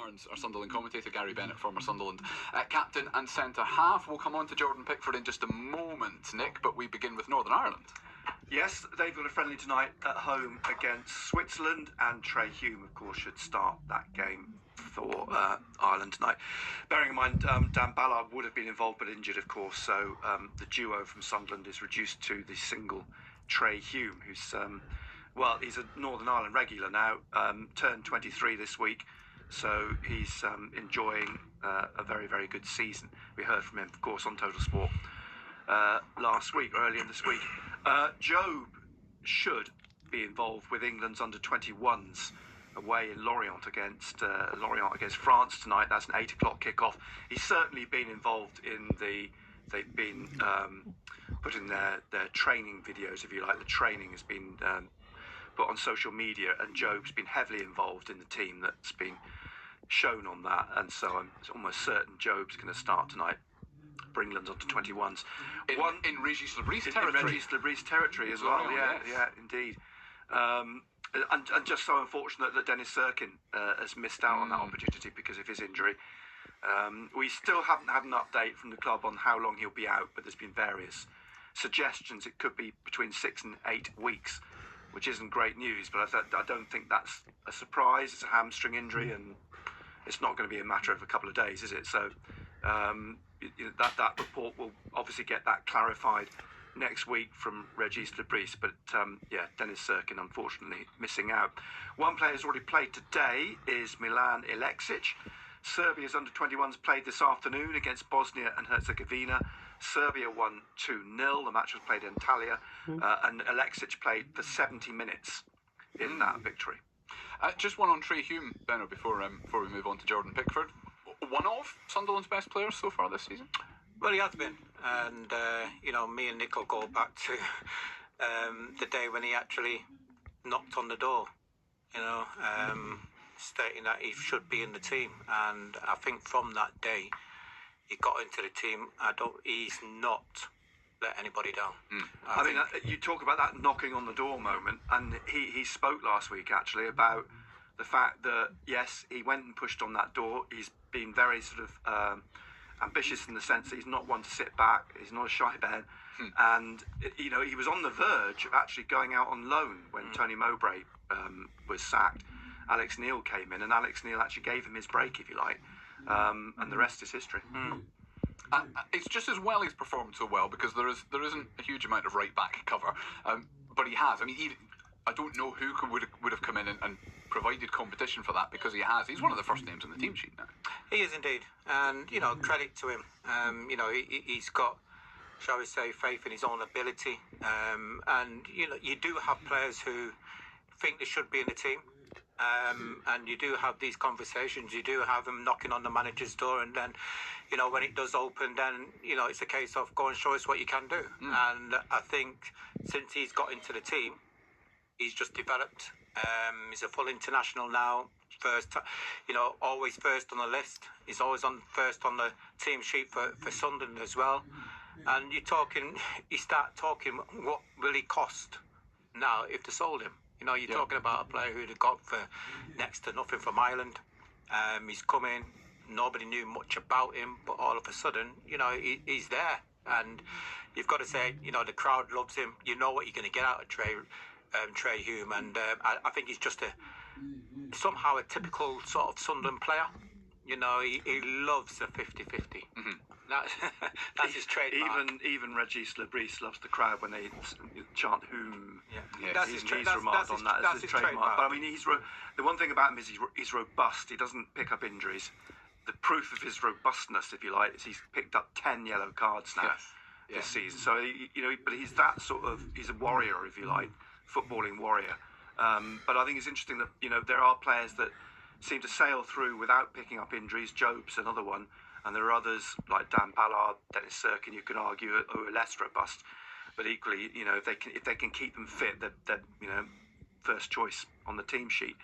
Barnes, our Sunderland commentator, Gary Bennett, former Sunderland captain and centre-half. We'll come on to Jordan Pickford in just a moment, Nick, but we begin with Northern Ireland. Yes, they've got a friendly tonight at home against Switzerland, and Trey Hume, of course, should start that game for Ireland tonight. Bearing in mind, Dan Ballard would have been involved but injured, of course, so the duo from Sunderland is reduced to the single Trey Hume, who's, well, he's a Northern Ireland regular now, turned 23 this week, so he's enjoying a very, very good season. We heard from him, of course, on Total Sport earlier this week. Job should be involved with England's under-21s away in Lorient against France tonight. That's an 8 o'clock kickoff. He's certainly been involved in they've been putting their training videos, if you like. The training has been put on social media, and Job's been heavily involved in the team that's been shown on that, and so I'm almost certain Job's going to start tonight for England's under-21s. In Regis Lebris territory. In Regis Lebris territory as well, yeah, indeed. And just so unfortunate that Dennis Serkin has missed out on that opportunity because of his injury. We still haven't had an update from the club on how long he'll be out, but there's been various suggestions. It could be between 6 and 8 weeks, which isn't great news, but I don't think that's a surprise. It's a hamstring injury, and it's not going to be a matter of a couple of days, is it? So that report will obviously get that clarified next week from Regis Lebris, but Dennis Serkin unfortunately missing out. One player who's already played today is Milan Aleksic. Serbia's under-21s played this afternoon against Bosnia and Herzegovina. Serbia won 2-0. The match was played in Antalya, and Aleksic played for 70 minutes in that victory. Just one on Trey Hume, Benno, before we move on to Jordan Pickford. One of Sunderland's best players so far this season? Well, he has been, and me and Nick will go back to the day when he actually knocked on the door, stating that he should be in the team, and I think from that day he got into the team. He's not let anybody down. I mean, you talk about that knocking on the door moment, and he spoke last week actually about the fact that yes, he went and pushed on that door. He's been very sort of ambitious in the sense that he's not one to sit back. He's not a shy bear, and he was on the verge of actually going out on loan when Tony Mowbray was sacked. Alex Neil came in, and Alex Neil actually gave him his break, if you like, and the rest is history. It's just as well he's performed so well because there isn't a huge amount of right back cover, but he has. I mean, I don't know who would have come in and provided competition for that because he has. He's one of the first names on the team sheet now. He is indeed, and credit to him. He's got, shall we say, faith in his own ability, and you do have players who think they should be in the team. And you do have these conversations, you do have them knocking on the manager's door, and then when it does open, then it's a case of go and show us what you can do. And I think since he's got into the team, he's just developed. He's a full international now, always first on the list. He's always first on the team sheet for Sunderland as well. And you start talking, what will he cost now if they sold him? You're talking about a player who'd have got for next to nothing from Ireland. He's come in, nobody knew much about him, but all of a sudden, he's there. And you've got to say, the crowd loves him. You know what you're going to get out of Trey Hume. And I think he's just somehow a typical sort of Sunderland player. He loves the 50-50. That's his trademark. Even Regis Lebris loves the crowd when they chant "Whom." Yeah. He's remarked on that as his trademark. But I mean, the one thing about him is he's robust. He doesn't pick up injuries. The proof of his robustness, if you like, is he's picked up 10 yellow cards now this season. So but he's that he's a warrior, if you like, footballing warrior. But I think it's interesting that there are players that seem to sail through without picking up injuries. Job's another one. And there are others like Dan Ballard, Dennis Serkin, you could argue, who are less robust. But equally, if they can keep them fit, they're first choice on the team sheet.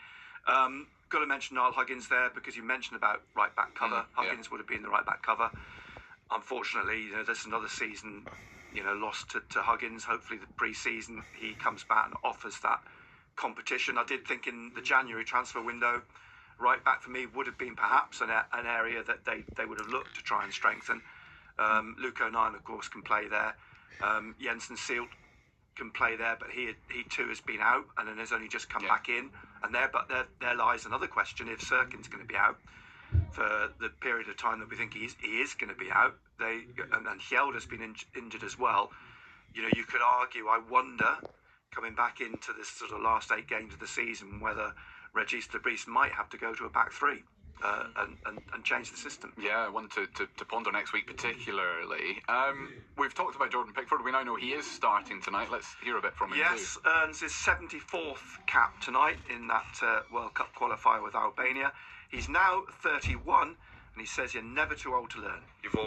Got to mention Niall Huggins there because you mentioned about right back cover. Huggins would have been the right back cover. Unfortunately, there's another season, lost to Huggins. Hopefully, the pre-season he comes back and offers that competition. I did think in the January transfer window, right back for me would have been perhaps an area that they would have looked to try and strengthen. Luke O'Nien, of course, can play there. Jensen Seelt can play there, but he too has been out and then has only just come back in. And there lies another question: if Sirkin's going to be out for the period of time that we think he is going to be out, and Hjelder's been injured as well. You know, you could argue, I wonder, coming back into this sort of last 8 games of the season, whether Regis de Vries might have to go to a back 3 and change the system. Yeah, one to ponder next week particularly. We've talked about Jordan Pickford. We now know he is starting tonight. Let's hear a bit from him Yes, too. earns his 74th cap tonight in that World Cup qualifier with Albania. He's now 31, and he says you're never too old to learn.